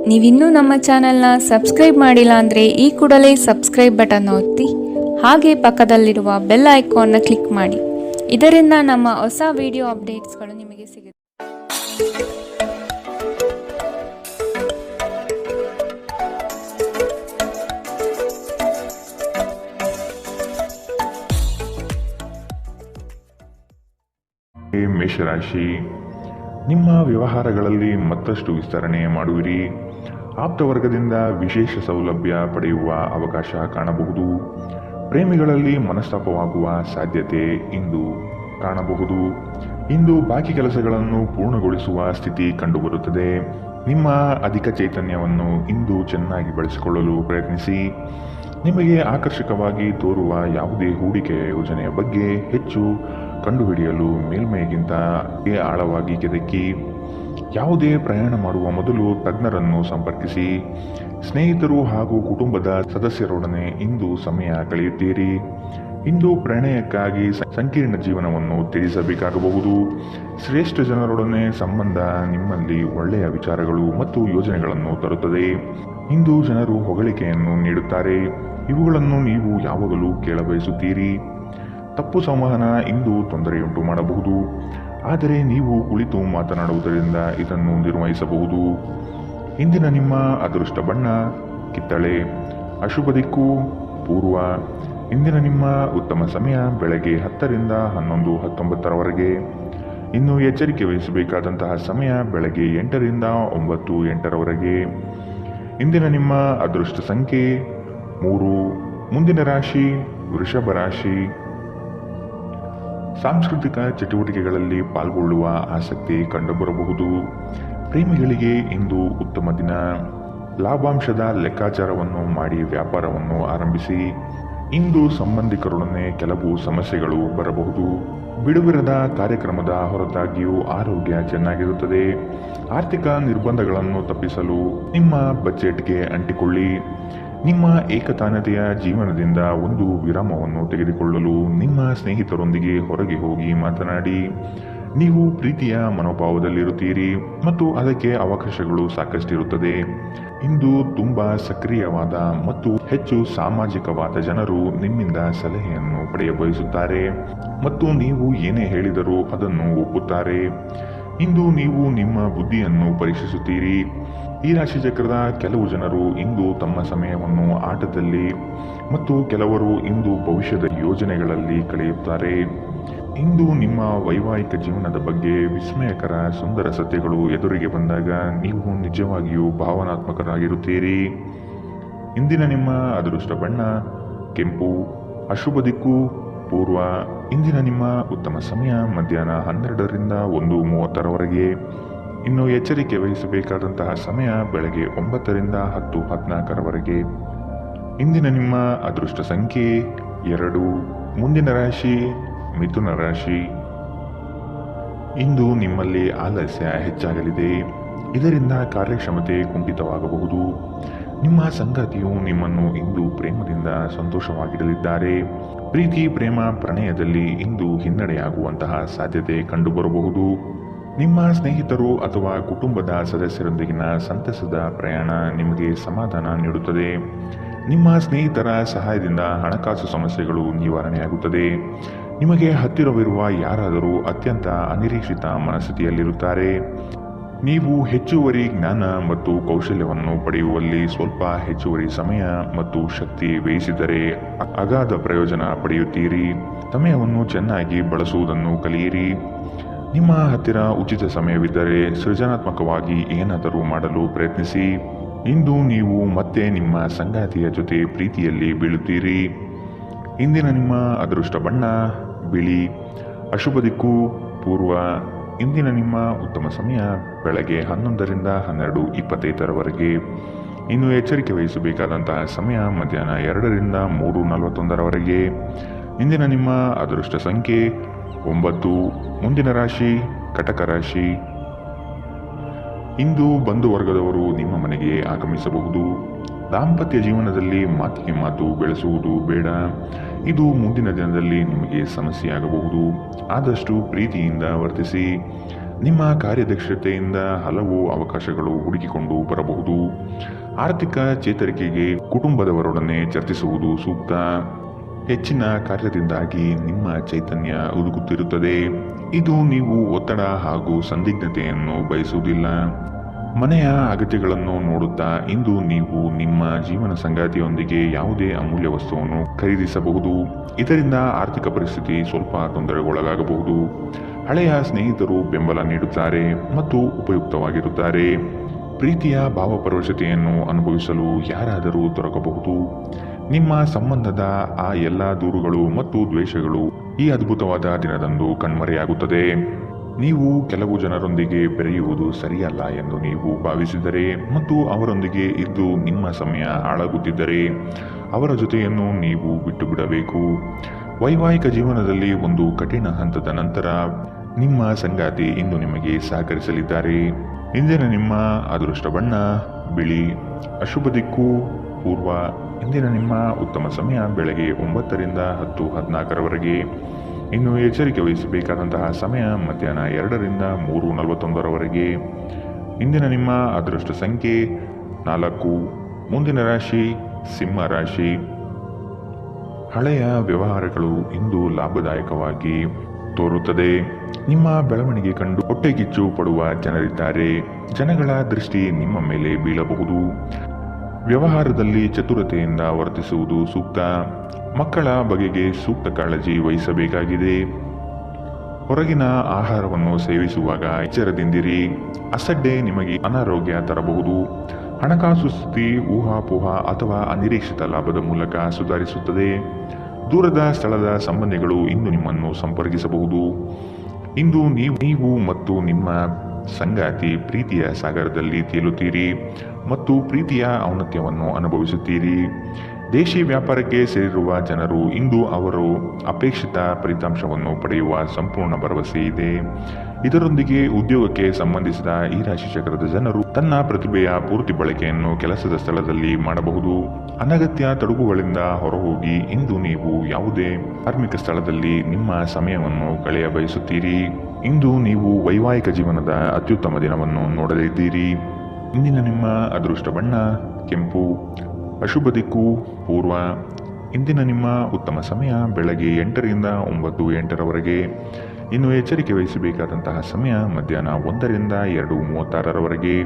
ನೀವಿನ್ನೂ ನಮ್ಮ ಚಾನೆಲ್ನ ಸಬ್ಸ್ಕ್ರೈಬ್ ಮಾಡಿಲ್ಲ ಅಂದರೆ ಈ ಕೂಡಲೇ ಸಬ್ಸ್ಕ್ರೈಬ್ ಬಟನ್ ಒತ್ತಿ ಹಾಗೆ ಪಕ್ಕದಲ್ಲಿರುವ ಬೆಲ್ ಐಕಾನ್ನ ಕ್ಲಿಕ್ ಮಾಡಿ. ಇದರಿಂದ ನಮ್ಮ ಹೊಸ ವಿಡಿಯೋ ಅಪ್ಡೇಟ್ಸ್ಗಳು ನಿಮಗೆ ಸಿಗುತ್ತೆ. ಮೇಷರಾಶಿ, ನಿಮ್ಮ ವ್ಯವಹಾರಗಳಲ್ಲಿ ಮತ್ತಷ್ಟು ವಿಸ್ತರಣೆ ಮಾಡುವಿರಿ. ಆಪ್ತ ವರ್ಗದಿಂದ ವಿಶೇಷ ಸೌಲಭ್ಯ ಪಡೆಯುವ ಅವಕಾಶ ಕಾಣಬಹುದು. ಪ್ರೇಮಿಗಳಲ್ಲಿ ಮನಸ್ತಾಪವಾಗುವ ಸಾಧ್ಯತೆ ಇಂದು ಕಾಣಬಹುದು. ಇಂದು ಬಾಕಿ ಕೆಲಸಗಳನ್ನು ಪೂರ್ಣಗೊಳಿಸುವ ಸ್ಥಿತಿ ಕಂಡುಬರುತ್ತದೆ. ನಿಮ್ಮ ಅಧಿಕ ಚೈತನ್ಯವನ್ನು ಇಂದು ಚೆನ್ನಾಗಿ ಬಳಸಿಕೊಳ್ಳಲು ಪ್ರಯತ್ನಿಸಿ. ನಿಮಗೆ ಆಕರ್ಷಕವಾಗಿ ತೋರುವ ಯಾವುದೇ ಹೂಡಿಕೆಯ ಯೋಜನೆಯ ಬಗ್ಗೆ ಹೆಚ್ಚು ಕಂಡುಹಿಡಿಯಲು ಮೇಲ್ಮೈಗಿಂತ ಆಳವಾಗಿ ಕೆದಕಿ. ಯಾವುದೇ ಪ್ರಯಾಣ ಮಾಡುವ ಮೊದಲು ತಜ್ಞರನ್ನು ಸಂಪರ್ಕಿಸಿ. ಸ್ನೇಹಿತರು ಹಾಗೂ ಕುಟುಂಬದ ಸದಸ್ಯರೊಡನೆ ಇಂದು ಸಮಯ ಕಳೆಯುತ್ತೀರಿ. ಇಂದು ಪ್ರಣಯಕ್ಕಾಗಿ ಸಂಕೀರ್ಣ ಜೀವನವನ್ನು ತ್ಯಜಿಸಬೇಕಾಗಬಹುದು. ಶ್ರೇಷ್ಠ ಜನರೊಡನೆ ಸಂಬಂಧ ನಿಮ್ಮಲ್ಲಿ ಒಳ್ಳೆಯ ವಿಚಾರಗಳು ಮತ್ತು ಯೋಜನೆಗಳನ್ನು ತರುತ್ತದೆ. ಇಂದು ಜನರು ಹೊಗಳಿಕೆಯನ್ನು ನೀಡುತ್ತಾರೆ. ಇವುಗಳನ್ನು ನೀವು ಯಾವಾಗಲೂ ಕೇಳಬಯಸುತ್ತೀರಿ. ತಪ್ಪು ಸಂವಹನ ಇಂದು ತೊಂದರೆಯುಂಟು ಮಾಡಬಹುದು, ಆದರೆ ನೀವು ಕುಳಿತು ಮಾತನಾಡುವುದರಿಂದ ಇದನ್ನು ನಿರ್ವಹಿಸಬಹುದು. ಇಂದಿನ ನಿಮ್ಮ ಅದೃಷ್ಟ ಬಣ್ಣ ಕಿತ್ತಳೆ. ಅಶುಭ ದಿಕ್ಕು ಪೂರ್ವ. ಇಂದಿನ ನಿಮ್ಮ ಉತ್ತಮ ಸಮಯ ಬೆಳಗ್ಗೆ 10 ರಿಂದ 11:19 ಇನ್ನು ಎಚ್ಚರಿಕೆ ವಹಿಸಬೇಕಾದಂತಹ ಸಮಯ ಬೆಳಗ್ಗೆ 8 ರಿಂದ 9:08 ಇಂದಿನ ನಿಮ್ಮ ಅದೃಷ್ಟ ಸಂಖ್ಯೆ 3. ಮುಂದಿನ ರಾಶಿ ವೃಷಭ ರಾಶಿ. ಸಾಂಸ್ಕೃತಿಕ ಚಟುವಟಿಕೆಗಳಲ್ಲಿ ಪಾಲ್ಗೊಳ್ಳುವ ಆಸಕ್ತಿ ಕಂಡುಬರಬಹುದು. ಪ್ರೇಮಿಗಳಿಗೆ ಇಂದು ಉತ್ತಮ ದಿನ. ಲಾಭಾಂಶದ ಲೆಕ್ಕಾಚಾರವನ್ನು ಮಾಡಿ ವ್ಯಾಪಾರವನ್ನು ಆರಂಭಿಸಿ. ಇಂದು ಸಂಬಂಧಿಕರೊಡನೆ ಕೆಲವು ಸಮಸ್ಯೆಗಳು ಬರಬಹುದು. ಬಿಡುವಿರದ ಕಾರ್ಯಕ್ರಮದ ಹೊರತಾಗಿಯೂ ಆರೋಗ್ಯ ಚೆನ್ನಾಗಿರುತ್ತದೆ. ಆರ್ಥಿಕ ನಿರ್ಬಂಧಗಳನ್ನು ತಪ್ಪಿಸಲು ನಿಮ್ಮ ಬಜೆಟ್ಗೆ ಅಂಟಿಕೊಳ್ಳಿ. ನಿಮ್ಮ ಏಕತಾನತೆಯ ಜೀವನದಿಂದ ಒಂದು ವಿರಾಮವನ್ನು ತೆಗೆದುಕೊಳ್ಳಲು ನಿಮ್ಮ ಸ್ನೇಹಿತರೊಂದಿಗೆ ಹೊರಗೆ ಹೋಗಿ ಮಾತನಾಡಿ. ನೀವು ಪ್ರೀತಿಯ ಮನೋಭಾವದಲ್ಲಿರುತ್ತೀರಿ ಮತ್ತು ಅದಕ್ಕೆ ಅವಕಾಶಗಳು ಸಾಕಷ್ಟಿರುತ್ತದೆ. ಇಂದು ತುಂಬ ಸಕ್ರಿಯವಾದ ಮತ್ತು ಹೆಚ್ಚು ಸಾಮಾಜಿಕವಾದ ಜನರು ನಿಮ್ಮಿಂದ ಸಲಹೆಯನ್ನು ಪಡೆಯಬಯಸುತ್ತಾರೆ ಮತ್ತು ನೀವು ಏನೇ ಹೇಳಿದರೂ ಅದನ್ನು ಒಪ್ಪುತ್ತಾರೆ. ಇಂದು ನೀವು ನಿಮ್ಮ ಬುದ್ಧಿಯನ್ನು ಪರೀಕ್ಷಿಸುತ್ತೀರಿ. ಈ ರಾಶಿ ಚಕ್ರದ ಕೆಲವು ಜನರು ಇಂದು ತಮ್ಮ ಸಮಯವನ್ನು ಆಟದಲ್ಲಿ ಮತ್ತು ಕೆಲವರು ಇಂದು ಭವಿಷ್ಯದ ಯೋಜನೆಗಳಲ್ಲಿ ಕಳೆಯುತ್ತಾರೆ. ಇಂದು ನಿಮ್ಮ ವೈವಾಹಿಕ ಜೀವನದ ಬಗ್ಗೆ ವಿಸ್ಮಯಕರ ಸುಂದರ ಸತ್ಯಗಳು ಎದುರಿಗೆ ಬಂದಾಗ ನೀವು ನಿಜವಾಗಿಯೂ ಭಾವನಾತ್ಮಕರಾಗಿರುತ್ತೀರಿ. ಇಂದಿನ ನಿಮ್ಮ ಅದೃಷ್ಟ ಬಣ್ಣ ಕೆಂಪು. ಅಶುಭ ದಿಕ್ಕು ಪೂರ್ವ. ಇಂದಿನ ನಿಮ್ಮ ಉತ್ತಮ ಸಮಯ ಮಧ್ಯಾಹ್ನ 12 ರಿಂದ 1:30 ಇನ್ನು ಎಚ್ಚರಿಕೆ ವಹಿಸಬೇಕಾದಂತಹ ಸಮಯ ಬೆಳಗ್ಗೆ 9 ರಿಂದ 10:14 ಇಂದಿನ ನಿಮ್ಮ ಅದೃಷ್ಟ ಸಂಖ್ಯೆ 2. ಮುಂದಿನ ರಾಶಿ ಮಿಥುನ ರಾಶಿ. ಇಂದು ನಿಮ್ಮಲ್ಲಿ ಆಲಸ್ಯ ಹೆಚ್ಚಾಗಲಿದೆ. ಇದರಿಂದ ಕಾರ್ಯಕ್ಷಮತೆ ಕುಂಠಿತವಾಗಬಹುದು. ನಿಮ್ಮ ಸಂಗಾತಿಯು ನಿಮ್ಮನ್ನು ಇಂದು ಪ್ರೇಮದಿಂದ ಸಂತೋಷವಾಗಿಡಲಿದ್ದಾರೆ. ಪ್ರೀತಿ ಪ್ರೇಮ ಪ್ರಣಯದಲ್ಲಿ ಇಂದು ಹಿನ್ನಡೆಯಾಗುವಂತಹ ಸಾಧ್ಯತೆ ಕಂಡುಬರಬಹುದು. ನಿಮ್ಮ ಸ್ನೇಹಿತರು ಅಥವಾ ಕುಟುಂಬದ ಸದಸ್ಯರೊಂದಿಗಿನ ಸಂತಸದ ಪ್ರಯಾಣ ನಿಮಗೆ ಸಮಾಧಾನ ನೀಡುತ್ತದೆ. ನಿಮ್ಮ ಸ್ನೇಹಿತರ ಸಹಾಯದಿಂದ ಹಣಕಾಸು ಸಮಸ್ಯೆಗಳು ನಿವಾರಣೆಯಾಗುತ್ತದೆ. ನಿಮಗೆ ಹತ್ತಿರವಿರುವ ಯಾರಾದರೂ ಅತ್ಯಂತ ಅನಿರೀಕ್ಷಿತ ಮನಸ್ಥಿತಿಯಲ್ಲಿರುತ್ತಾರೆ. ನೀವು ಹೆಚ್ಚುವರಿ ಜ್ಞಾನ ಮತ್ತು ಕೌಶಲ್ಯವನ್ನು ಪಡೆಯುವಲ್ಲಿ ಸ್ವಲ್ಪ ಹೆಚ್ಚುವರಿ ಸಮಯ ಮತ್ತು ಶಕ್ತಿ ವ್ಯಯಿಸಿದರೆ ಅಗಾಧ ಪ್ರಯೋಜನ ಪಡೆಯುತ್ತೀರಿ. ಸಮಯವನ್ನು ಚೆನ್ನಾಗಿ ಬಳಸುವುದನ್ನು ಕಲಿಯಿರಿ. ನಿಮ್ಮ ಹತ್ತಿರ ಉಚಿತ ಸಮಯವಿದ್ದರೆ ಸೃಜನಾತ್ಮಕವಾಗಿ ಏನಾದರೂ ಮಾಡಲು ಪ್ರಯತ್ನಿಸಿ. ಇಂದು ನೀವು ಮತ್ತೆ ನಿಮ್ಮ ಸಂಗಾತಿಯ ಜೊತೆ ಪ್ರೀತಿಯಲ್ಲಿ ಬೀಳುತ್ತೀರಿ. ಇಂದಿನ ನಿಮ್ಮ ಅದೃಷ್ಟ ಬಣ್ಣ ಬಿಳಿ. ಅಶುಭ ದಿಕ್ಕು ಪೂರ್ವ. ಇಂದಿನ ನಿಮ್ಮ ಉತ್ತಮ ಸಮಯ ಬೆಳಗ್ಗೆ 11 ರಿಂದ 12:25 ಇನ್ನು ಎಚ್ಚರಿಕೆ ವಹಿಸಬೇಕಾದಂತಹ ಸಮಯ ಮಧ್ಯಾಹ್ನ 2 ರಿಂದ 3:41 ಇಂದಿನ ನಿಮ್ಮ ಅದೃಷ್ಟ ಸಂಖ್ಯೆ 9. ಮುಂದಿನ ರಾಶಿ ಕಟಕ ರಾಶಿ. ಇಂದು ಬಂಧು ವರ್ಗದವರು ನಿಮ್ಮ ಮನೆಗೆ ಆಗಮಿಸಬಹುದು. ದಾಂಪತ್ಯ ಜೀವನದಲ್ಲಿ ಮಾತಿಗೆ ಮಾತು ಬೆಳೆಸುವುದು ಬೇಡ. ಇದು ಮುಂದಿನ ದಿನದಲ್ಲಿ ನಿಮಗೆ ಸಮಸ್ಯೆಯಾಗಬಹುದು. ಆದಷ್ಟು ಪ್ರೀತಿಯಿಂದ ವರ್ತಿಸಿ. ನಿಮ್ಮ ಕಾರ್ಯದಕ್ಷತೆಯಿಂದ ಹಲವು ಅವಕಾಶಗಳು ಹುಡುಕಿಕೊಂಡು ಬರಬಹುದು. ಆರ್ಥಿಕ ಚೇತರಿಕೆಗೆ ಕುಟುಂಬದವರೊಡನೆ ಚರ್ಚಿಸುವುದು ಸೂಕ್ತ. ಹೆಚ್ಚಿನ ಕಾರ್ಯದಿಂದಾಗಿ ನಿಮ್ಮ ಚೈತನ್ಯ ಉದುಗುತ್ತಿರುತ್ತದೆ. ಇದು ನೀವು ಒತ್ತಡ ಹಾಗೂ ಸಂದಿಗ್ಧತೆಯನ್ನು ಬಯಸುವುದಿಲ್ಲ. ಮನೆಯ ಅಗತ್ಯಗಳನ್ನು ನೋಡುತ್ತಾ ಇಂದು ನೀವು ನಿಮ್ಮ ಜೀವನ ಸಂಗಾತಿಯೊಂದಿಗೆ ಯಾವುದೇ ಅಮೂಲ್ಯ ವಸ್ತುವನ್ನು ಖರೀದಿಸಬಹುದು. ಇದರಿಂದ ಆರ್ಥಿಕ ಪರಿಸ್ಥಿತಿ ಸ್ವಲ್ಪ ತೊಂದರೆಗೊಳಗಾಗಬಹುದು. ಹಳೆಯ ಸ್ನೇಹಿತರು ಬೆಂಬಲ ನೀಡುತ್ತಾರೆ ಮತ್ತು ಉಪಯುಕ್ತವಾಗಿರುತ್ತಾರೆ. ಪ್ರೀತಿಯ ಭಾವಪರವಶತೆಯನ್ನು ಅನುಭವಿಸಲು ಯಾರಾದರೂ ದೊರಕಬಹುದು. ನಿಮ್ಮ ಸಂಬಂಧದ ಆ ಎಲ್ಲ ದೂರುಗಳು ಮತ್ತು ದ್ವೇಷಗಳು ಈ ಅದ್ಭುತವಾದ ದಿನದಂದು ಕಣ್ಮರೆಯಾಗುತ್ತದೆ. ನೀವು ಕೆಲವು ಜನರೊಂದಿಗೆ ಬೆರೆಯುವುದು ಸರಿಯಲ್ಲ ಎಂದು ನೀವು ಭಾವಿಸಿದರೆ ಮತ್ತು ಅವರೊಂದಿಗೆ ಇದ್ದು ನಿಮ್ಮ ಸಮಯ ಹಾಳಾಗುತ್ತಿದ್ದರೆ ಅವರ ಜೊತೆಯನ್ನು ನೀವು ಬಿಟ್ಟು ಬಿಡಬೇಕು. ವೈವಾಹಿಕ ಜೀವನದಲ್ಲಿ ಒಂದು ಕಠಿಣ ಹಂತದ ನಂತರ ನಿಮ್ಮ ಸಂಗಾತಿ ಇಂದು ನಿಮಗೆ ಸಹಕರಿಸಲಿದ್ದಾರೆ. ಇಂದಿನ ನಿಮ್ಮ ಅದೃಷ್ಟ ಬಣ್ಣ ಬಿಳಿ. ಅಶುಭ ದಿಕ್ಕು ಪೂರ್ವ. ಇಂದಿನ ನಿಮ್ಮ ಉತ್ತಮ ಸಮಯ ಬೆಳಗ್ಗೆ 9ರಿಂದ 10:14ರವರೆಗೆ. ಇನ್ನು ಎಚ್ಚರಿಕೆ ವಹಿಸಬೇಕಾದಂತಹ ಸಮಯ ಮಧ್ಯಾಹ್ನ 2ರಿಂದ 3:41ರವರೆಗೆ. ಇಂದಿನ ನಿಮ್ಮ ಅದೃಷ್ಟ ಸಂಖ್ಯೆ 4. ಮುಂದಿನ ರಾಶಿ ಸಿಂಹ ರಾಶಿ. ಹಳೆಯ ವ್ಯವಹಾರಗಳು ಇಂದು ಲಾಭದಾಯಕವಾಗಿ ತೋರುತ್ತದೆ. ನಿಮ್ಮ ಬೆಳವಣಿಗೆ ಕಂಡು ಹೊಟ್ಟೆಕಿಚ್ಚು ಪಡುವ ಜನರಿದ್ದಾರೆ. ಜನಗಳ ದೃಷ್ಟಿ ನಿಮ್ಮ ಮೇಲೆ ಬೀಳಬಹುದು. ವ್ಯವಹಾರದಲ್ಲಿ ಚತುರತೆಯಿಂದ ವರ್ತಿಸುವುದು ಸೂಕ್ತ. ಮಕ್ಕಳ ಬಗೆಗೆ ಸೂಕ್ತ ಕಾಳಜಿ ವಹಿಸಬೇಕಾಗಿದೆ. ಹೊರಗಿನ ಆಹಾರವನ್ನು ಸೇವಿಸುವಾಗ ಎಚ್ಚರದಿಂದಿರಿ. ಅಸಡ್ಡೆ ನಿಮಗೆ ಅನಾರೋಗ್ಯ ತರಬಹುದು. ಹಣಕಾಸು ಸ್ಥಿತಿ ಊಹಾಪೋಹ ಅಥವಾ ಅನಿರೀಕ್ಷಿತ ಲಾಭದ ಮೂಲಕ ಸುಧಾರಿಸುತ್ತದೆ. ದೂರದ ಸ್ಥಳದ ಸಂಬಂಧಿಗಳು ಇಂದು ನಿಮ್ಮನ್ನು ಸಂಪರ್ಕಿಸಬಹುದು. ಇಂದು ನೀವು ಮತ್ತು ನಿಮ್ಮ ಸಂಗಾತಿ ಪ್ರೀತಿಯ ಸಾಗರದಲ್ಲಿ ತೇಲುತ್ತೀರಿ ಮತ್ತು ಪ್ರೀತಿಯ ಔನ್ನತ್ಯವನ್ನು ಅನುಭವಿಸುತ್ತೀರಿ. ದೇಶಿ ವ್ಯಾಪಾರಕ್ಕೆ ಸೇರಿರುವ ಜನರು ಇಂದು ಅವರು ಅಪೇಕ್ಷಿತ ಫಲಿತಾಂಶವನ್ನು ಪಡೆಯುವ ಸಂಪೂರ್ಣ ಭರವಸೆ ಇದೆ. ಇದರೊಂದಿಗೆ ಉದ್ಯೋಗಕ್ಕೆ ಸಂಬಂಧಿಸಿದ ಈ ರಾಶಿ ಚಕ್ರದ ಜನರು ತನ್ನ ಪ್ರತಿಭೆಯ ಪೂರ್ತಿ ಬಳಕೆಯನ್ನು ಕೆಲಸದ ಸ್ಥಳದಲ್ಲಿ ಮಾಡಬಹುದು. ಅನಗತ್ಯ ತೊಡಕುಗಳಿಂದ ಹೊರಹೋಗಿ ಇಂದು ನೀವು ಯಾವುದೇ ಧಾರ್ಮಿಕ ಸ್ಥಳದಲ್ಲಿ ನಿಮ್ಮ ಸಮಯವನ್ನು ಕಳೆಯ ಬಯಸುತ್ತೀರಿ. ಇಂದು ನೀವು ವೈವಾಹಿಕ ಜೀವನದ ಅತ್ಯುತ್ತಮ ದಿನವನ್ನು ನೋಡಲಿದ್ದೀರಿ. ಇಂದಿನ ನಿಮ್ಮ ಅದೃಷ್ಟ ಬಣ್ಣ ಕೆಂಪು. ಅಶುಭ ದಿಕ್ಕು ಪೂರ್ವ. ಇಂದಿನ ನಿಮ್ಮ ಉತ್ತಮ ಸಮಯ ಬೆಳಗ್ಗೆ 8ರಿಂದ 9:08ರವರೆಗೆ. ಇನ್ನು ಎಚ್ಚರಿಕೆ ವಹಿಸಬೇಕಾದಂತಹ ಸಮಯ ಮಧ್ಯಾಹ್ನ 1ರಿಂದ 2:36ರವರೆಗೆ.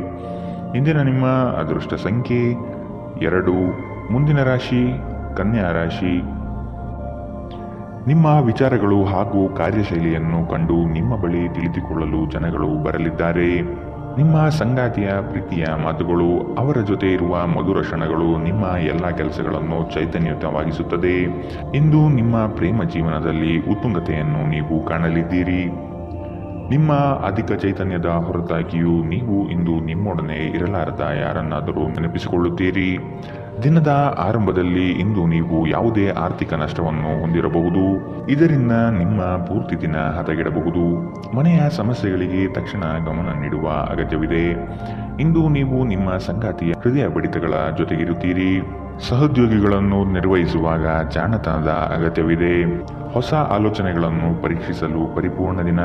ಇಂದಿನ ನಿಮ್ಮ ಅದೃಷ್ಟ ಸಂಖ್ಯೆ 2. ಮುಂದಿನ ರಾಶಿ ಕನ್ಯಾ ರಾಶಿ. ನಿಮ್ಮ ವಿಚಾರಗಳು ಹಾಗೂ ಕಾರ್ಯಶೈಲಿಯನ್ನು ಕಂಡು ನಿಮ್ಮ ಬಳಿ ತಿಳಿದುಕೊಳ್ಳಲು ಜನಗಳು ಬರಲಿದ್ದಾರೆ. ನಿಮ್ಮ ಸಂಗಾತಿಯ ಪ್ರೀತಿಯ ಮಾತುಗಳು, ಅವರ ಜೊತೆ ಇರುವ ಮಧುರ ಕ್ಷಣಗಳು ನಿಮ್ಮ ಎಲ್ಲ ಕೆಲಸಗಳನ್ನು ಚೈತನ್ಯಯುತವಾಗಿಸುತ್ತದೆ. ಇಂದು ನಿಮ್ಮ ಪ್ರೇಮ ಜೀವನದಲ್ಲಿ ಉತ್ತುಂಗತೆಯನ್ನು ನೀವು ಕಾಣಲಿದ್ದೀರಿ. ನಿಮ್ಮ ಅಧಿಕ ಚೈತನ್ಯದ ಹೊರತಾಗಿಯೂ ನೀವು ಇಂದು ನಿಮ್ಮೊಡನೆ ಇರಲಾರದ ಯಾರನ್ನಾದರೂ ನೆನಪಿಸಿಕೊಳ್ಳುತ್ತೀರಿ. ದಿನದ ಆರಂಭದಲ್ಲಿ ಇಂದು ನೀವು ಯಾವುದೇ ಆರ್ಥಿಕ ನಷ್ಟವನ್ನು ಹೊಂದಿರಬಹುದು. ಇದರಿಂದ ನಿಮ್ಮ ಪೂರ್ತಿ ದಿನ ಹದಗೆಡಬಹುದು. ಮನೆಯ ಸಮಸ್ಯೆಗಳಿಗೆ ತಕ್ಷಣ ಗಮನ ನೀಡುವ ಅಗತ್ಯವಿದೆ. ಇಂದು ನೀವು ನಿಮ್ಮ ಸಂಗಾತಿಯ ಹೃದಯ ಬಡಿತಗಳ ಜೊತೆಗಿರುತ್ತೀರಿ. ಸಹೋದ್ಯೋಗಿಗಳನ್ನು ನಿರ್ವಹಿಸುವಾಗ ಜಾಣತನದ ಅಗತ್ಯವಿದೆ. ಹೊಸ ಆಲೋಚನೆಗಳನ್ನು ಪರೀಕ್ಷಿಸಲು ಪರಿಪೂರ್ಣ ದಿನ.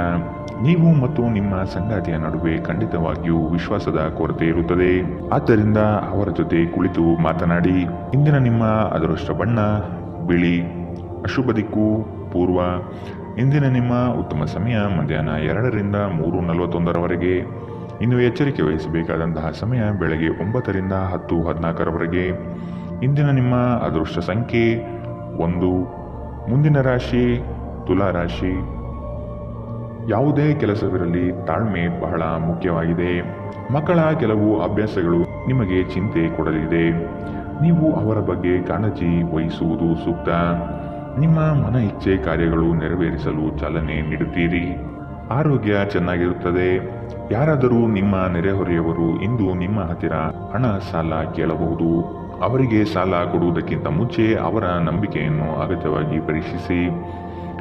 ನೀವು ಮತ್ತು ನಿಮ್ಮ ಸಂಗಾತಿಯ ನಡುವೆ ಖಂಡಿತವಾಗಿಯೂ ವಿಶ್ವಾಸದ ಕೊರತೆ ಇರುತ್ತದೆ. ಆದ್ದರಿಂದ ಅವರ ಜೊತೆ ಕುಳಿತು ಮಾತನಾಡಿ. ಇಂದಿನ ನಿಮ್ಮ ಅದೃಷ್ಟ ಬಣ್ಣ ಬಿಳಿ. ಅಶುಭ ದಿಕ್ಕು ಪೂರ್ವ. ಇಂದಿನ ನಿಮ್ಮ ಉತ್ತಮ ಸಮಯ ಮಧ್ಯಾಹ್ನ 2ರಿಂದ 3:41ರವರೆಗೆ. ಇನ್ನು ಎಚ್ಚರಿಕೆ ವಹಿಸಬೇಕಾದಂತಹ ಸಮಯ ಬೆಳಗ್ಗೆ 9ರಿಂದ 10:14ರವರೆಗೆ. ಇಂದಿನ ನಿಮ್ಮ ಅದೃಷ್ಟ ಸಂಖ್ಯೆ 1. ಮುಂದಿನ ರಾಶಿ ತುಲಾ ರಾಶಿ. ಯಾವುದೇ ಕೆಲಸವಿರಲಿ ತಾಳ್ಮೆ ಬಹಳ ಮುಖ್ಯವಾಗಿದೆ. ಮಕ್ಕಳ ಕೆಲವು ಅಭ್ಯಾಸಗಳು ನಿಮಗೆ ಚಿಂತೆ ಕೊಡಲಿದೆ. ನೀವು ಅವರ ಬಗ್ಗೆ ಕಾಳಜಿ ವಹಿಸುವುದು ಸೂಕ್ತ. ನಿಮ್ಮ ಮನ ಇಚ್ಛೆ ಕಾರ್ಯಗಳು ನೆರವೇರಿಸಲು ಚಾಲನೆ ನೀಡುತ್ತೀರಿ. ಆರೋಗ್ಯ ಚೆನ್ನಾಗಿರುತ್ತದೆ. ಯಾರಾದರೂ ನಿಮ್ಮ ನೆರೆಹೊರೆಯವರು ಇಂದು ನಿಮ್ಮ ಹತ್ತಿರ ಹಣ ಸಾಲ ಕೇಳಬಹುದು. ಅವರಿಗೆ ಸಾಲ ಕೊಡುವುದಕ್ಕಿಂತ ಮುಂಚೆ ಅವರ ನಂಬಿಕೆಯನ್ನು ಅಗತ್ಯವಾಗಿ ಪರೀಕ್ಷಿಸಿ.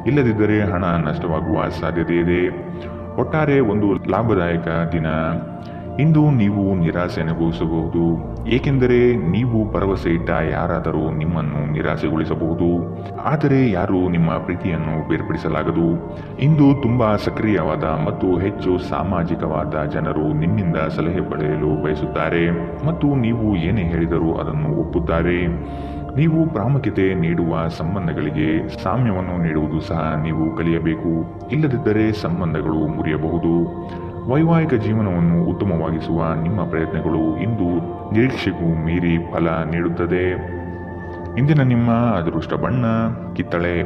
ಇಲ್ಲದಿದ್ದರೆ ಹಣ ನಷ್ಟವಾಗುವ ಸಾಧ್ಯತೆ ಇದೆ. ಒಟ್ಟಾರೆ ಒಂದು ಲಾಭದಾಯಕ ದಿನ. ಇಂದು ನೀವು ನಿರಾಸೆ ಅನುಭವಿಸಬಹುದು, ಏಕೆಂದರೆ ನೀವು ಭರವಸೆ ಇಟ್ಟ ಯಾರಾದರೂ ನಿಮ್ಮನ್ನು ನಿರಾಸೆಗೊಳಿಸಬಹುದು, ಆದರೆ ಯಾರೂ ನಿಮ್ಮ ಪ್ರೀತಿಯನ್ನು ಬೇರ್ಪಡಿಸಲಾಗದು. ಇಂದು ತುಂಬಾ ಸಕ್ರಿಯವಾದ ಮತ್ತು ಹೆಚ್ಚು ಸಾಮಾಜಿಕವಾದ ಜನರು ನಿಮ್ಮಿಂದ ಸಲಹೆ ಪಡೆಯಲು ಬಯಸುತ್ತಾರೆ ಮತ್ತು ನೀವು ಏನೇ ಹೇಳಿದರೂ ಅದನ್ನು ಒಪ್ಪುತ್ತಾರೆ. ನೀವು ಪ್ರಾಮುಖ್ಯತೆ ನೀಡುವ ಸಂಬಂಧಗಳಿಗೆ ಸಾಮ್ಯವನ್ನು ನೀಡುವುದು ಸಹ ನೀವು ಕಲಿಯಬೇಕು, ಇಲ್ಲದಿದ್ದರೆ ಸಂಬಂಧಗಳು ಮುರಿಯಬಹುದು. ವೈವಾಹಿಕ ಜೀವನವನ್ನು ಉತ್ತಮವಾಗಿಸುವ ನಿಮ್ಮ ಪ್ರಯತ್ನಗಳು ಇಂದು ನಿರೀಕ್ಷೆಗೂ ಮೀರಿ ಫಲ ನೀಡುತ್ತದೆ. ಇಂದಿನ ನಿಮ್ಮ ಅದೃಷ್ಟ ಬಣ್ಣ ಕಿತ್ತಳೆ.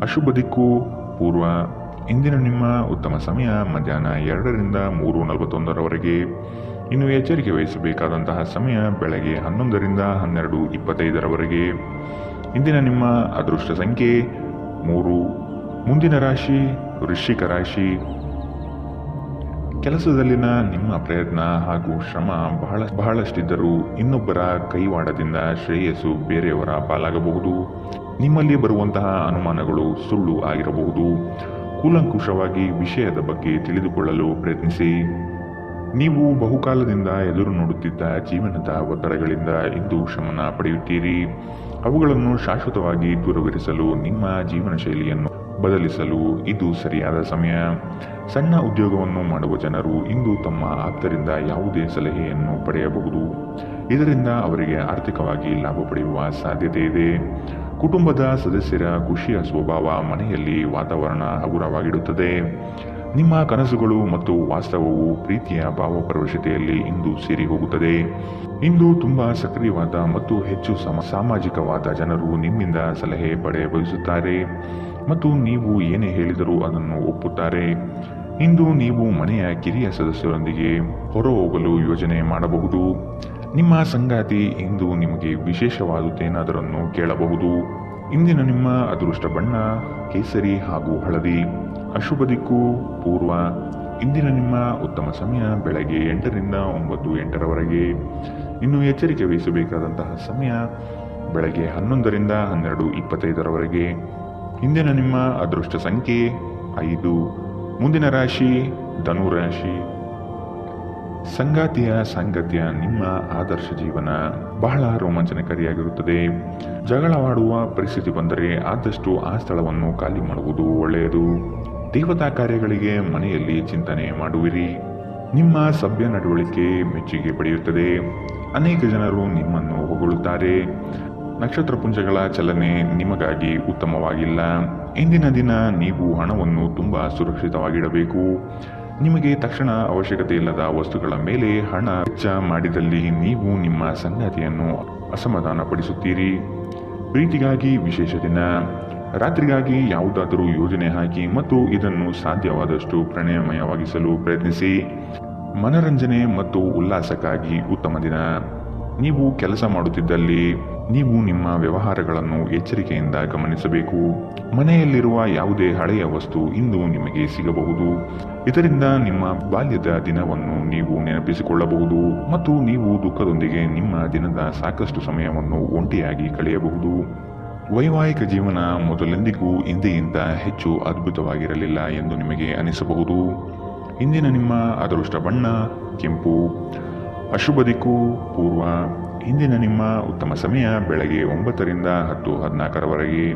ಅಶುಭ ದಿಕ್ಕು ಪೂರ್ವ. ಇಂದಿನ ನಿಮ್ಮ ಉತ್ತಮ ಸಮಯ ಮಧ್ಯಾಹ್ನ 2ರಿಂದ 3:41 ಇನ್ನು ಎಚ್ಚರಿಕೆ ವಹಿಸಬೇಕಾದಂತಹ ಸಮಯ ಬೆಳಗ್ಗೆ 11ರಿಂದ 12:25 ಇಂದಿನ ನಿಮ್ಮ ಅದೃಷ್ಟ ಸಂಖ್ಯೆ 3. ಮುಂದಿನ ರಾಶಿ ವೃಶ್ಚಿಕ ರಾಶಿ. ಕೆಲಸದಲ್ಲಿನ ನಿಮ್ಮ ಪ್ರಯತ್ನ ಹಾಗೂ ಶ್ರಮ ಬಹಳಷ್ಟಿದ್ದರೂ ಇನ್ನೊಬ್ಬರ ಕೈವಾಡದಿಂದ ಶ್ರೇಯಸ್ಸು ಬೇರೆಯವರ ಪಾಲಾಗಬಹುದು. ನಿಮ್ಮಲ್ಲಿ ಬರುವಂತಹ ಅನುಮಾನಗಳು ಸುಳ್ಳು ಆಗಿರಬಹುದು. ಕೂಲಂಕುಷವಾಗಿ ವಿಷಯದ ಬಗ್ಗೆ ತಿಳಿದುಕೊಳ್ಳಲು ಪ್ರಯತ್ನಿಸಿ. ನೀವು ಬಹುಕಾಲದಿಂದ ಎದುರು ನೋಡುತ್ತಿದ್ದ ಜೀವನದ ಒತ್ತಡಗಳಿಂದ ಇಂದು ಶಮನ ಪಡೆಯುತ್ತೀರಿ. ಅವುಗಳನ್ನು ಶಾಶ್ವತವಾಗಿ ದೂರವಿರಿಸಲು ನಿಮ್ಮ ಜೀವನ ಶೈಲಿಯನ್ನು ಬದಲಿಸಲು ಇದು ಸರಿಯಾದ ಸಮಯ. ಸಣ್ಣ ಉದ್ಯೋಗವನ್ನು ಮಾಡುವ ಜನರು ಇಂದು ತಮ್ಮ ಆಪ್ತರಿಂದ ಯಾವುದೇ ಸಲಹೆಯನ್ನು ಪಡೆಯಬಹುದು. ಇದರಿಂದ ಅವರಿಗೆ ಆರ್ಥಿಕವಾಗಿ ಲಾಭ ಪಡೆಯುವ ಸಾಧ್ಯತೆ ಇದೆ. ಕುಟುಂಬದ ಸದಸ್ಯರ ಖುಷಿಯ ಸ್ವಭಾವ ಮನೆಯಲ್ಲಿ ವಾತಾವರಣ ಹಗುರವಾಗಿಡುತ್ತದೆ. ನಿಮ್ಮ ಕನಸುಗಳು ಮತ್ತು ವಾಸ್ತವವು ಪ್ರೀತಿಯ ಭಾವಪರವಶತೆಯಲ್ಲಿ ಇಂದು ಸೇರಿ ಹೋಗುತ್ತದೆ. ಇಂದು ತುಂಬಾ ಸಕ್ರಿಯವಾದ ಮತ್ತು ಹೆಚ್ಚು ಸಾಮಾಜಿಕವಾದ ಜನರು ನಿಮ್ಮಿಂದ ಸಲಹೆ ಪಡೆಯ ಬಯಸುತ್ತಾರೆ ಮತ್ತು ನೀವು ಏನೇ ಹೇಳಿದರೂ ಅದನ್ನು ಒಪ್ಪುತ್ತಾರೆ. ಇಂದು ನೀವು ಮನೆಯ ಕಿರಿಯ ಸದಸ್ಯರೊಂದಿಗೆ ಹೊರಹೋಗಲು ಯೋಜನೆ ಮಾಡಬಹುದು. ನಿಮ್ಮ ಸಂಗಾತಿ ಇಂದು ನಿಮಗೆ ವಿಶೇಷವಾದುದೇನಾದರನ್ನು ಕೇಳಬಹುದು. ಇಂದಿನ ನಿಮ್ಮ ಅದೃಷ್ಟ ಬಣ್ಣ ಕೇಸರಿ ಹಾಗೂ ಹಳದಿ. ಅಶುಭ ದಿಕ್ಕು ಪೂರ್ವ. ಇಂದಿನ ನಿಮ್ಮ ಉತ್ತಮ ಸಮಯ ಬೆಳಗ್ಗೆ 8ರಿಂದ 9:08 ಇನ್ನು ಎಚ್ಚರಿಕೆ ವಹಿಸಬೇಕಾದಂತಹ ಸಮಯ ಬೆಳಗ್ಗೆ 11ರಿಂದ 12:25 ಇಂದಿನ ನಿಮ್ಮ ಅದೃಷ್ಟ ಸಂಖ್ಯೆ 5. ಮುಂದಿನ ರಾಶಿ ಧನು ರಾಶಿ. ಸಂಗಾತಿಯ ಸಾಂಗತ್ಯ ನಿಮ್ಮ ಆದರ್ಶ ಜೀವನ ಬಹಳ ರೋಮಾಂಚನಕಾರಿಯಾಗಿರುತ್ತದೆ. ಜಗಳವಾಡುವ ಪರಿಸ್ಥಿತಿ ಬಂದರೆ ಆದಷ್ಟು ಆ ಸ್ಥಳವನ್ನು ಖಾಲಿ ಮಾಡುವುದು ಒಳ್ಳೆಯದು. ದೇವತಾ ಕಾರ್ಯಗಳಿಗೆ ಮನೆಯಲ್ಲಿ ಚಿಂತನೆ ಮಾಡುವಿರಿ. ನಿಮ್ಮ ಸಭ್ಯ ನಡವಳಿಕೆ ಮೆಚ್ಚುಗೆ ಪಡೆಯುತ್ತದೆ. ಅನೇಕ ಜನರು ನಿಮ್ಮನ್ನು ಹೊಗಳುತ್ತಾರೆ. ನಕ್ಷತ್ರ ಪುಂಜಗಳ ಚಲನೆ ನಿಮಗಾಗಿ ಉತ್ತಮವಾಗಿಲ್ಲ. ಇಂದಿನ ದಿನ ನೀವು ಹಣವನ್ನು ತುಂಬಾ ಸುರಕ್ಷಿತವಾಗಿಡಬೇಕು. ನಿಮಗೆ ತಕ್ಷಣ ಅವಶ್ಯಕತೆ ಇಲ್ಲದ ವಸ್ತುಗಳ ಮೇಲೆ ಹಣ ವೆಚ್ಚ ಮಾಡಿದಲ್ಲಿ ನೀವು ನಿಮ್ಮ ಸಂಗಾತಿಯನ್ನು ಅಸಮಾಧಾನಪಡಿಸುತ್ತೀರಿ. ಪ್ರೀತಿಗಾಗಿ ವಿಶೇಷ ದಿನ. ರಾತ್ರಿಗಾಗಿ ಯಾವುದಾದರೂ ಯೋಜನೆ ಹಾಕಿ ಮತ್ತು ಇದನ್ನು ಸಾಧ್ಯವಾದಷ್ಟು ಪ್ರಣಯಮಯವಾಗಿಸಲು ಪ್ರಯತ್ನಿಸಿ. ಮನರಂಜನೆ ಮತ್ತು ಉಲ್ಲಾಸಕ್ಕಾಗಿ ಉತ್ತಮ ದಿನ. ನೀವು ಕೆಲಸ ಮಾಡುತ್ತಿದ್ದಲ್ಲಿ ನೀವು ನಿಮ್ಮ ವ್ಯವಹಾರಗಳನ್ನು ಎಚ್ಚರಿಕೆಯಿಂದ ಗಮನಿಸಬೇಕು. ಮನೆಯಲ್ಲಿರುವ ಯಾವುದೇ ಹಳೆಯ ವಸ್ತು ಇಂದು ನಿಮಗೆ ಸಿಗಬಹುದು. ಇದರಿಂದ ನಿಮ್ಮ ಬಾಲ್ಯದ ದಿನವನ್ನು ನೀವು ನೆನಪಿಸಿಕೊಳ್ಳಬಹುದು ಮತ್ತು ನೀವು ದುಃಖದೊಂದಿಗೆ ನಿಮ್ಮ ದಿನದ ಸಾಕಷ್ಟು ಸಮಯವನ್ನು ಒಂಟಿಯಾಗಿ ಕಳೆಯಬಹುದು. ವೈವಾಹಿಕ ಜೀವನ ಮೊದಲೆಂದಿಗೂ ಹಿಂದೆಗಿಂತ ಹೆಚ್ಚು ಅದ್ಭುತವಾಗಿರಲಿಲ್ಲ ಎಂದು ನಿಮಗೆ ಅನಿಸಬಹುದು. ಇಂದಿನ ನಿಮ್ಮ ಅದೃಷ್ಟ ಬಣ್ಣ ಕೆಂಪು. ಅಶುಭ ದಿಕ್ಕು ಪೂರ್ವ. ಇಂದಿನ ನಿಮ್ಮ ಉತ್ತಮ ಸಮಯ ಬೆಳಗ್ಗೆ 9ರಿಂದ 10:14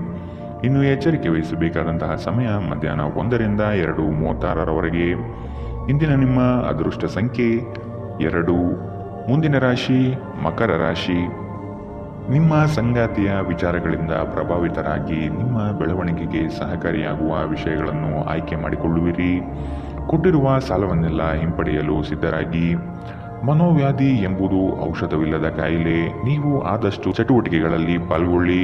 ಇನ್ನು ಎಚ್ಚರಿಕೆ ವಹಿಸಬೇಕಾದಂತಹ ಸಮಯ ಮಧ್ಯಾಹ್ನ 1ರಿಂದ 2:36 ಇಂದಿನ ನಿಮ್ಮ ಅದೃಷ್ಟ ಸಂಖ್ಯೆ 2. ಮುಂದಿನ ರಾಶಿ ಮಕರ ರಾಶಿ. ನಿಮ್ಮ ಸಂಗಾತಿಯ ವಿಚಾರಗಳಿಂದ ಪ್ರಭಾವಿತರಾಗಿ ನಿಮ್ಮ ಬೆಳವಣಿಗೆಗೆ ಸಹಕಾರಿಯಾಗುವ ವಿಷಯಗಳನ್ನು ಆಯ್ಕೆ ಮಾಡಿಕೊಳ್ಳುವಿರಿ. ಕೊಟ್ಟಿರುವ ಸಾಲವನ್ನೆಲ್ಲ ಹಿಂಪಡೆಯಲು ಸಿದ್ಧರಾಗಿ. ಮನೋವ್ಯಾಧಿ ಎಂಬುದು ಔಷಧವಿಲ್ಲದ ಕಾಯಿಲೆ. ನೀವು ಆದಷ್ಟು ಚಟುವಟಿಕೆಗಳಲ್ಲಿ ಪಾಲ್ಗೊಳ್ಳಿ.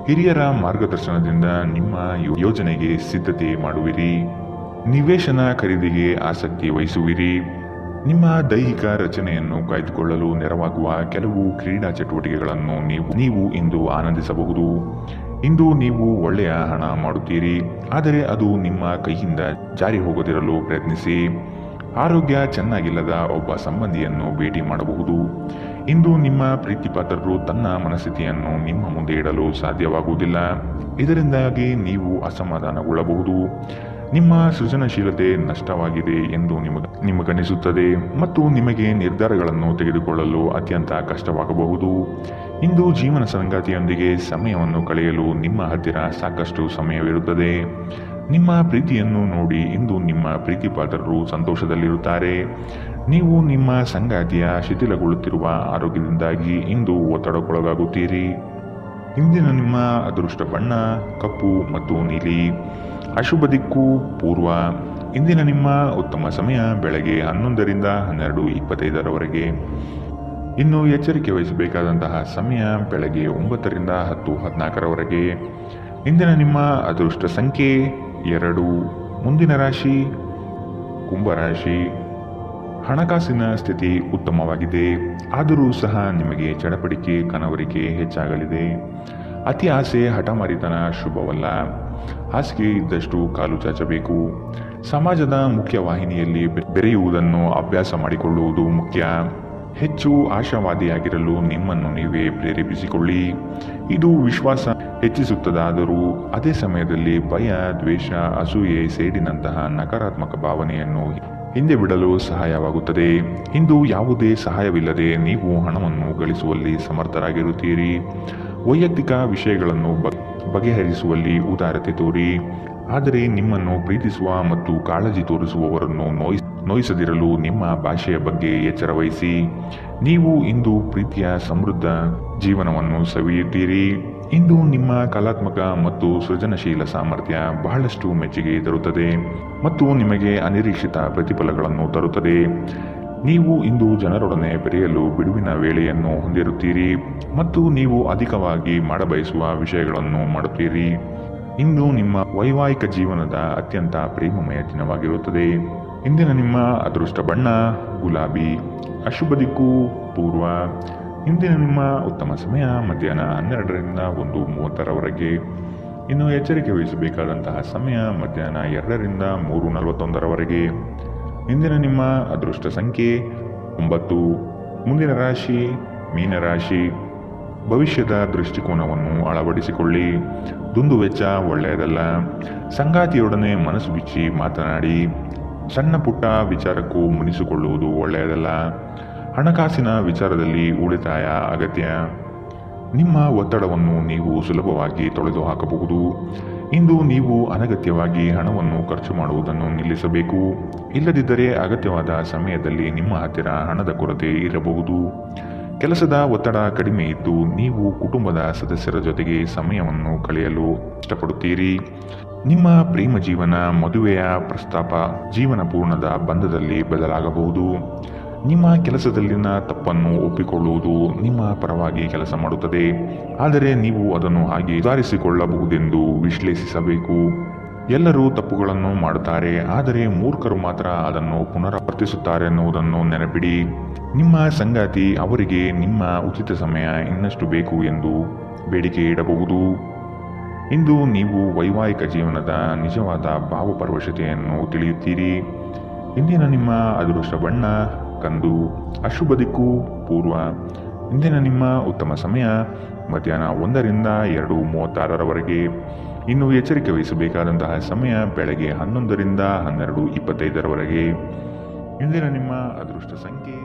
ಹಿರಿಯರ ಮಾರ್ಗದರ್ಶನದಿಂದ ನಿಮ್ಮ ಯೋಜನೆಗೆ ಸಿದ್ಧತೆ ಮಾಡುವಿರಿ. ನಿವೇಶನ ಖರೀದಿಗೆ ಆಸಕ್ತಿ ವಹಿಸುವಿರಿ. ನಿಮ್ಮ ದೈಹಿಕ ರಚನೆಯನ್ನು ಕಾಯ್ದುಕೊಳ್ಳಲು ನೆರವಾಗುವ ಕೆಲವು ಕ್ರೀಡಾ ಚಟುವಟಿಕೆಗಳನ್ನು ನೀವು ಇಂದು ಆನಂದಿಸಬಹುದು. ಇಂದು ನೀವು ಒಳ್ಳೆಯ ಹಣ ಮಾಡುತ್ತೀರಿ, ಆದರೆ ಅದು ನಿಮ್ಮ ಕೈಯಿಂದ ಜಾರಿ ಹೋಗದಿರಲು ಪ್ರಯತ್ನಿಸಿ. ಆರೋಗ್ಯ ಚೆನ್ನಾಗಿಲ್ಲದ ಒಬ್ಬ ಸಂಬಂಧಿಯನ್ನು ಭೇಟಿ ಮಾಡಬಹುದು. ಇಂದು ನಿಮ್ಮ ಪ್ರೀತಿಪಾತ್ರರು ತನ್ನ ಮನಸ್ಥಿತಿಯನ್ನು ನಿಮ್ಮ ಮುಂದೆ ಇಡಲು ಸಾಧ್ಯವಾಗುವುದಿಲ್ಲ. ಇದರಿಂದಾಗಿ ನೀವು ಅಸಮಾಧಾನಗೊಳ್ಳಬಹುದು. ನಿಮ್ಮ ಸೃಜನಶೀಲತೆ ನಷ್ಟವಾಗಿದೆ ಎಂದು ನಿಮಗನಿಸುತ್ತದೆ ಮತ್ತು ನಿಮಗೆ ನಿರ್ಧಾರಗಳನ್ನು ತೆಗೆದುಕೊಳ್ಳಲು ಅತ್ಯಂತ ಕಷ್ಟವಾಗಬಹುದು. ಇಂದು ಜೀವನ ಸಂಗಾತಿಯೊಂದಿಗೆ ಸಮಯವನ್ನು ಕಳೆಯಲು ನಿಮ್ಮ ಹತ್ತಿರ ಸಾಕಷ್ಟು ಸಮಯವಿರುತ್ತದೆ. ನಿಮ್ಮ ಪ್ರೀತಿಯನ್ನು ನೋಡಿ ಇಂದು ನಿಮ್ಮ ಪ್ರೀತಿಪಾತ್ರರು ಸಂತೋಷದಲ್ಲಿರುತ್ತಾರೆ. ನೀವು ನಿಮ್ಮ ಸಂಗಾತಿಯ ಶಿಥಿಲಗೊಳ್ಳುತ್ತಿರುವ ಆರೋಗ್ಯದಿಂದಾಗಿ ಇಂದು ಒತ್ತಡಕ್ಕೊಳಗಾಗುತ್ತೀರಿ. ಇಂದಿನ ನಿಮ್ಮ ಅದೃಷ್ಟ ಬಣ್ಣ ಕಪ್ಪು ಮತ್ತು ನೀಲಿ. ಅಶುಭ ದಿಕ್ಕು ಪೂರ್ವ. ಇಂದಿನ ನಿಮ್ಮ ಉತ್ತಮ ಸಮಯ ಬೆಳಗ್ಗೆ 11ರಿಂದ 12:25 ಇನ್ನು ಎಚ್ಚರಿಕೆ ವಹಿಸಬೇಕಾದಂತಹ ಸಮಯ ಬೆಳಗ್ಗೆ 9ರಿಂದ 10:14 ಇಂದಿನ ನಿಮ್ಮ ಅದೃಷ್ಟ ಸಂಖ್ಯೆ 2. ಮುಂದಿನ ರಾಶಿ ಕುಂಭರಾಶಿ. ಹಣಕಾಸಿನ ಸ್ಥಿತಿ ಉತ್ತಮವಾಗಿದೆ, ಆದರೂ ಸಹ ನಿಮಗೆ ಚಡಪಡಿಕೆ ಕನವರಿಕೆ ಹೆಚ್ಚಾಗಲಿದೆ. ಅತಿ ಆಸೆ ಹಠಮಾರಿತನ ಶುಭವಲ್ಲ. ಹಾಸಿಗೆ ಇದ್ದಷ್ಟು ಕಾಲು ಚಾಚಬೇಕು. ಸಮಾಜದ ಮುಖ್ಯವಾಹಿನಿಯಲ್ಲಿ ಬೆರೆಯುವುದನ್ನು ಅಭ್ಯಾಸ ಮಾಡಿಕೊಳ್ಳುವುದು ಮುಖ್ಯ. ಹೆಚ್ಚು ಆಶಾವಾದಿಯಾಗಿರಲು ನಿಮ್ಮನ್ನು ನೀವೇ ಪ್ರೇರೇಪಿಸಿಕೊಳ್ಳಿ. ಇದು ವಿಶ್ವಾಸ ಹೆಚ್ಚಿಸುತ್ತದಾದರೂ ಅದೇ ಸಮಯದಲ್ಲಿ ಭಯ, ದ್ವೇಷ, ಅಸೂಯೆ, ಸೇಡಿನಂತಹ ನಕಾರಾತ್ಮಕ ಭಾವನೆಯನ್ನು ಹಿಂದೆ ಬಿಡಲು ಸಹಾಯವಾಗುತ್ತದೆ. ಇಂದು ಯಾವುದೇ ಸಹಾಯವಿಲ್ಲದೆ ನೀವು ಹಣವನ್ನು ಗಳಿಸುವಲ್ಲಿ ಸಮರ್ಥರಾಗಿರುತ್ತೀರಿ. ವೈಯಕ್ತಿಕ ವಿಷಯಗಳನ್ನು ಬಗೆಹರಿಸುವಲ್ಲಿ ಉದಾರತೆ ತೋರಿ. ಆದರೆ ನಿಮ್ಮನ್ನು ಪ್ರೀತಿಸುವ ಮತ್ತು ಕಾಳಜಿ ತೋರಿಸುವವರನ್ನು ನೋಯಿಸದಿರಲು ನಿಮ್ಮ ಭಾಷೆಯ ಬಗ್ಗೆ ಎಚ್ಚರ ವಹಿಸಿ. ನೀವು ಇಂದು ಪ್ರೀತಿಯ ಸಮೃದ್ಧ ಜೀವನವನ್ನು ಸವಿಯುತ್ತೀರಿ. ಇಂದು ನಿಮ್ಮ ಕಲಾತ್ಮಕ ಮತ್ತು ಸೃಜನಶೀಲ ಸಾಮರ್ಥ್ಯ ಬಹಳಷ್ಟು ಮೆಚ್ಚುಗೆ ತರುತ್ತದೆ ಮತ್ತು ನಿಮಗೆ ಅನಿರೀಕ್ಷಿತ ಪ್ರತಿಫಲಗಳನ್ನು ತರುತ್ತದೆ. ನೀವು ಇಂದು ಜನರೊಡನೆ ಬೆರೆಯಲು ಬಿಡುವಿನ ವೇಳೆಯನ್ನು ಹೊಂದಿರುತ್ತೀರಿ ಮತ್ತು ನೀವು ಅಧಿಕವಾಗಿ ಮಾಡಬಯಸುವ ವಿಷಯಗಳನ್ನು ಮಾಡುತ್ತೀರಿ. ಇಂದು ನಿಮ್ಮ ವೈವಾಹಿಕ ಜೀವನದ ಅತ್ಯಂತ ಪ್ರೇಮಮಯ ದಿನವಾಗಿರುತ್ತದೆ. ಇಂದಿನ ನಿಮ್ಮ ಅದೃಷ್ಟ ಬಣ್ಣ ಗುಲಾಬಿ. ಅಶುಭ ದಿಕ್ಕು ಪೂರ್ವ. ಇಂದಿನ ನಿಮ್ಮ ಉತ್ತಮ ಸಮಯ ಮಧ್ಯಾಹ್ನ 12ರಿಂದ 1:30 ಇನ್ನು ಎಚ್ಚರಿಕೆ ವಹಿಸಬೇಕಾದಂತಹ ಸಮಯ ಮಧ್ಯಾಹ್ನ 2ರಿಂದ 3:41 ಇಂದಿನ ನಿಮ್ಮ ಅದೃಷ್ಟ ಸಂಖ್ಯೆ 9. ಮುಂದಿನ ರಾಶಿ ಮೀನರಾಶಿ. ಭವಿಷ್ಯದ ದೃಷ್ಟಿಕೋನವನ್ನು ಅಳವಡಿಸಿಕೊಳ್ಳಿ. ದುಂದುವೆಚ್ಚ ಒಳ್ಳೆಯದಲ್ಲ. ಸಂಗಾತಿಯೊಡನೆ ಮನಸ್ಸು ಬಿಚ್ಚಿ ಮಾತನಾಡಿ. ಸಣ್ಣ ಪುಟ್ಟ ವಿಚಾರಕ್ಕೂ ಮುನಿಸಿಕೊಳ್ಳುವುದು ಒಳ್ಳೆಯದಲ್ಲ. ಹಣಕಾಸಿನ ವಿಚಾರದಲ್ಲಿ ಉಳಿತಾಯ ಅಗತ್ಯ. ನಿಮ್ಮ ಒತ್ತಡವನ್ನು ನೀವು ಸುಲಭವಾಗಿ ತೊಳೆದುಹಾಕಬಹುದು. ಇಂದು ನೀವು ಅನಗತ್ಯವಾಗಿ ಹಣವನ್ನು ಖರ್ಚು ಮಾಡುವುದನ್ನು ನಿಲ್ಲಿಸಬೇಕು. ಇಲ್ಲದಿದ್ದರೆ ಅಗತ್ಯವಾದ ಸಮಯದಲ್ಲಿ ನಿಮ್ಮ ಹತ್ತಿರ ಹಣದ ಕೊರತೆ ಇರಬಹುದು. ಕೆಲಸದ ಒತ್ತಡ ಕಡಿಮೆ ಇದ್ದು ನೀವು ಕುಟುಂಬದ ಸದಸ್ಯರ ಜೊತೆಗೆ ಸಮಯವನ್ನು ಕಳೆಯಲು ಇಷ್ಟಪಡುತ್ತೀರಿ. ನಿಮ್ಮ ಪ್ರೇಮ ಜೀವನ ಮದುವೆಯ ಪ್ರಸ್ತಾಪ ಜೀವನ ಪೂರ್ಣದ ಬಂಧದಲ್ಲಿ ಬದಲಾಗಬಹುದು. ನಿಮ್ಮ ಕೆಲಸದಲ್ಲಿನ ತಪ್ಪನ್ನು ಒಪ್ಪಿಕೊಳ್ಳುವುದು ನಿಮ್ಮ ಪರವಾಗಿ ಕೆಲಸ ಮಾಡುತ್ತದೆ. ಆದರೆ ನೀವು ಅದನ್ನು ಹಾಗೆ ಸುಧಾರಿಸಿಕೊಳ್ಳಬಹುದೆಂದು ವಿಶ್ಲೇಷಿಸಬೇಕು. ಎಲ್ಲರೂ ತಪ್ಪುಗಳನ್ನು ಮಾಡುತ್ತಾರೆ, ಆದರೆ ಮೂರ್ಖರು ಮಾತ್ರ ಅದನ್ನು ಪುನರಾವರ್ತಿಸುತ್ತಾರೆ ಎನ್ನುವುದನ್ನು ನೆನಪಿಡಿ. ನಿಮ್ಮ ಸಂಗಾತಿ ಅವರಿಗೆ ನಿಮ್ಮ ಉಚಿತ ಸಮಯ ಇನ್ನಷ್ಟು ಬೇಕು ಎಂದು ಬೇಡಿಕೆ ಇಡಬಹುದು. ಇಂದು ನೀವು ವೈವಾಹಿಕ ಜೀವನದ ನಿಜವಾದ ಭಾವಪರವಶತೆಯನ್ನು ತಿಳಿಯುತ್ತೀರಿ. ಇಂದಿನ ನಿಮ್ಮ ಅದೃಷ್ಟ ಬಣ್ಣ ಕಂದು. ಅಶುಭ ದಿಕ್ಕು ಪೂರ್ವ. ಇಂದಿನ ನಿಮ್ಮ ಉತ್ತಮ ಸಮಯ ಮಧ್ಯಾಹ್ನ 1ರಿಂದ 2:36 ಇನ್ನು ಎಚ್ಚರಿಕೆ ವಹಿಸಬೇಕಾದಂತಹ ಸಮಯ ಬೆಳಗ್ಗೆ 11ರಿಂದ 12:25 ಇಂದಿನ ನಿಮ್ಮ ಅದೃಷ್ಟ ಸಂಖ್ಯೆ